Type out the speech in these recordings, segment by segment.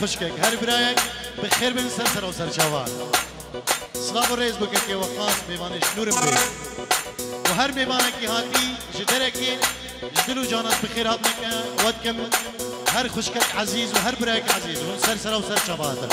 خوشكك هر برايك بخير بن سر وسر شوال سلام الرئيس بكك وقاص بيوانش نورم بي وهر بيوانك هاتي جدرك جدلو جانات بخير هاتنك ودكم هر خوشكك عزيز وهر برايك عزيز ون سر وسر شوال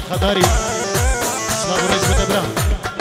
خداري صلاة ورئيس بن ابراهيم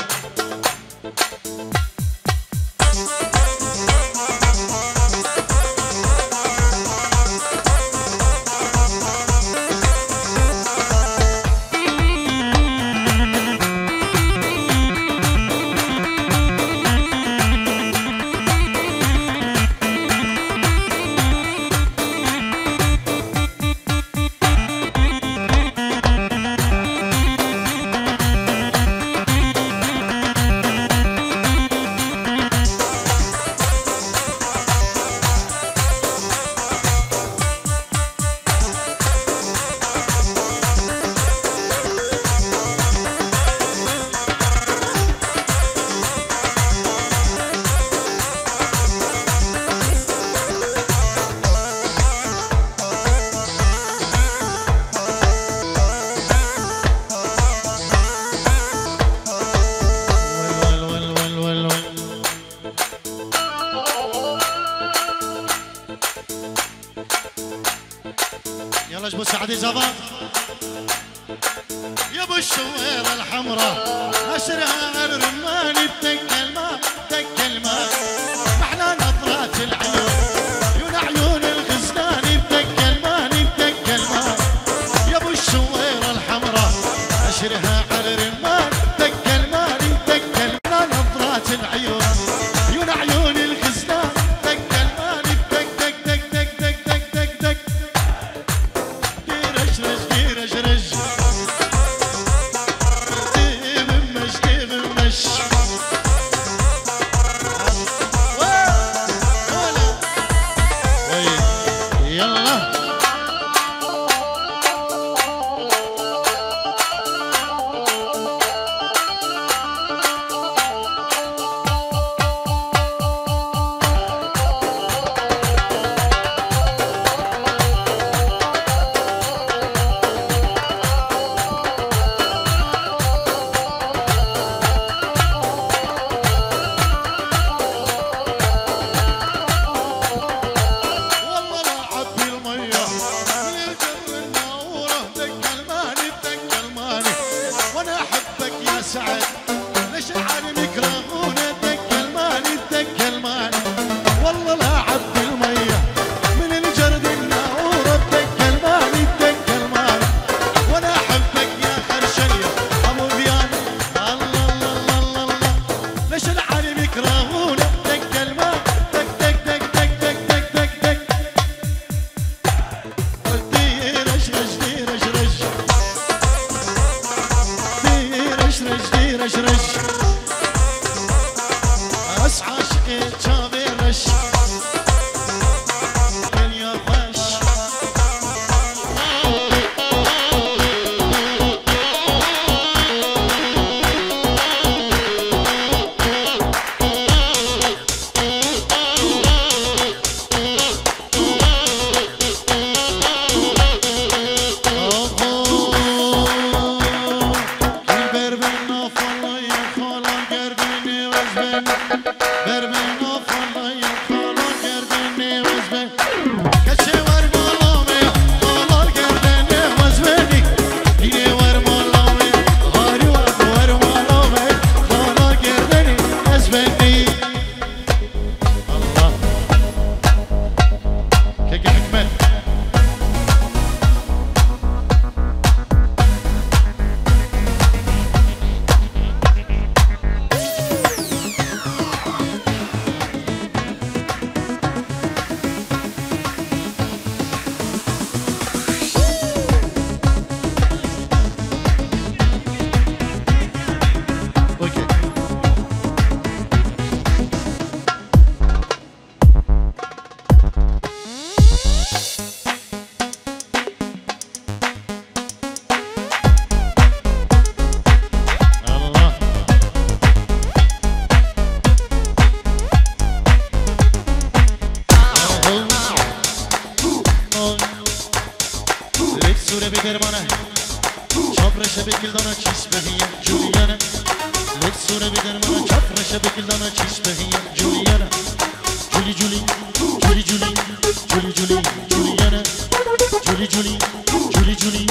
يلا جبوا سعدي زبان يا ابو الشويره الحمراء اشرها الرمان بتكل ما بتكل ما محلى نظرات العيون عيون عيون الغزلان بتكل ما بتكل ما يا ابو الشويره الحمراء اشرها على الرمان بتكل ما بتكل محلى نظرات العيون عيون عيون الغزلان بتكل ما بتك تك تك تك تك تك تك تك رج رج سعد ليش العالم يكرهونه دق الماني دق الماني والله لا عبد الميه من الجرد الناوره دق الماني دق الماني وانا احبك يا خرشليه ابو بيان الله الله الله الله ليش العالم يكرهونه دق الماني دق دق دق دق دق دق دق دق رش رش رش رش رش رش رش عاشقي جابي رش يا خوش سوره بدرمانه چاپرش بکل دانا چیز بهیه جولیانه لک سوره بدرمانه چاپرش بکل دانا چیز بهیه جولیانه جولی جولی جولی جولی جولی جولی جولیانه جولی جولی جولی جولی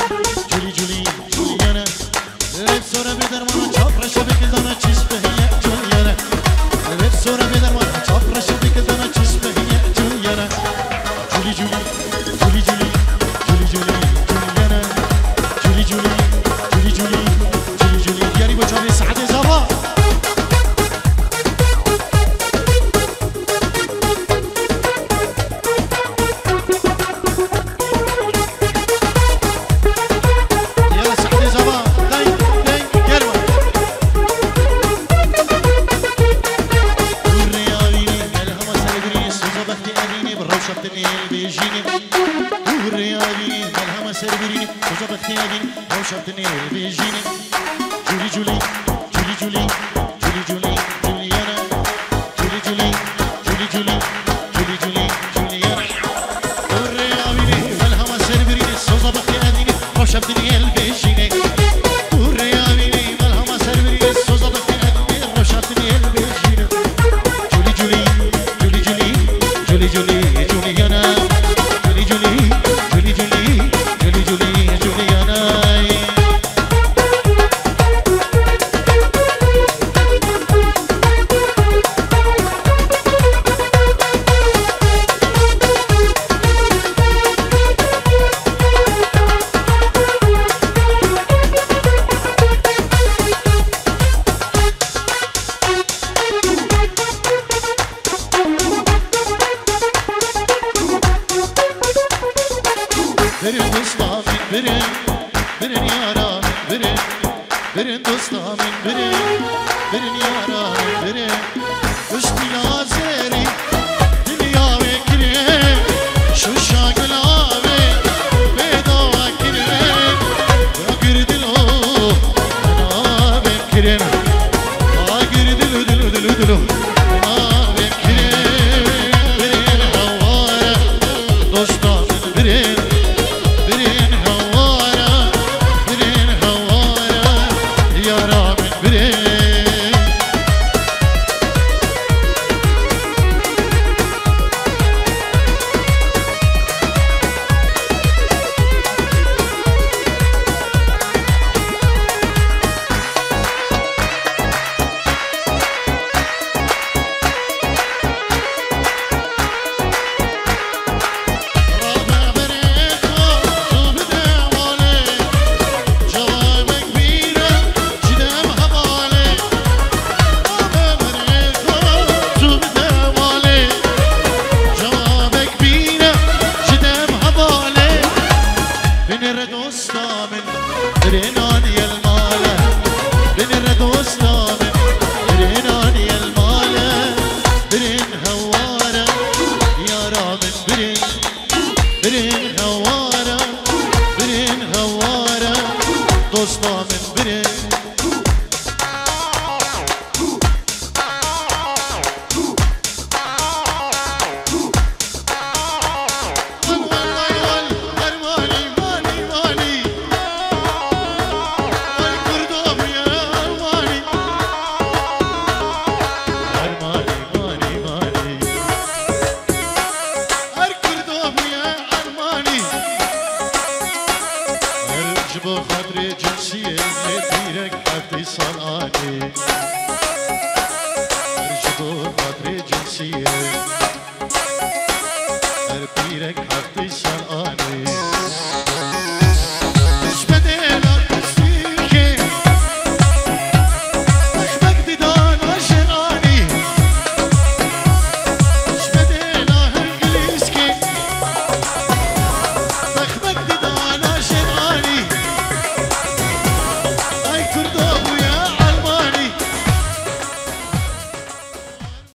جولی جولی جولیانه لک سوره بدرمانه چاپرش بکل دانا چیز بهیه جولیانه لک سوره بدرمانه برن برن یارا برن برن دوستا من برن برن یارا برن گشتی نازری دنیا بکرن شوشا گلاوه پیدا کرن آگر دلو انا بکرن آگر دلو دلو دلو دلو انا بکرن برن هوارا دوستا من برن برن هوارا برن هوارا یارا من برن بخاطر جنسية ديرك حتى صنعاني ارجو بخاطر جنسية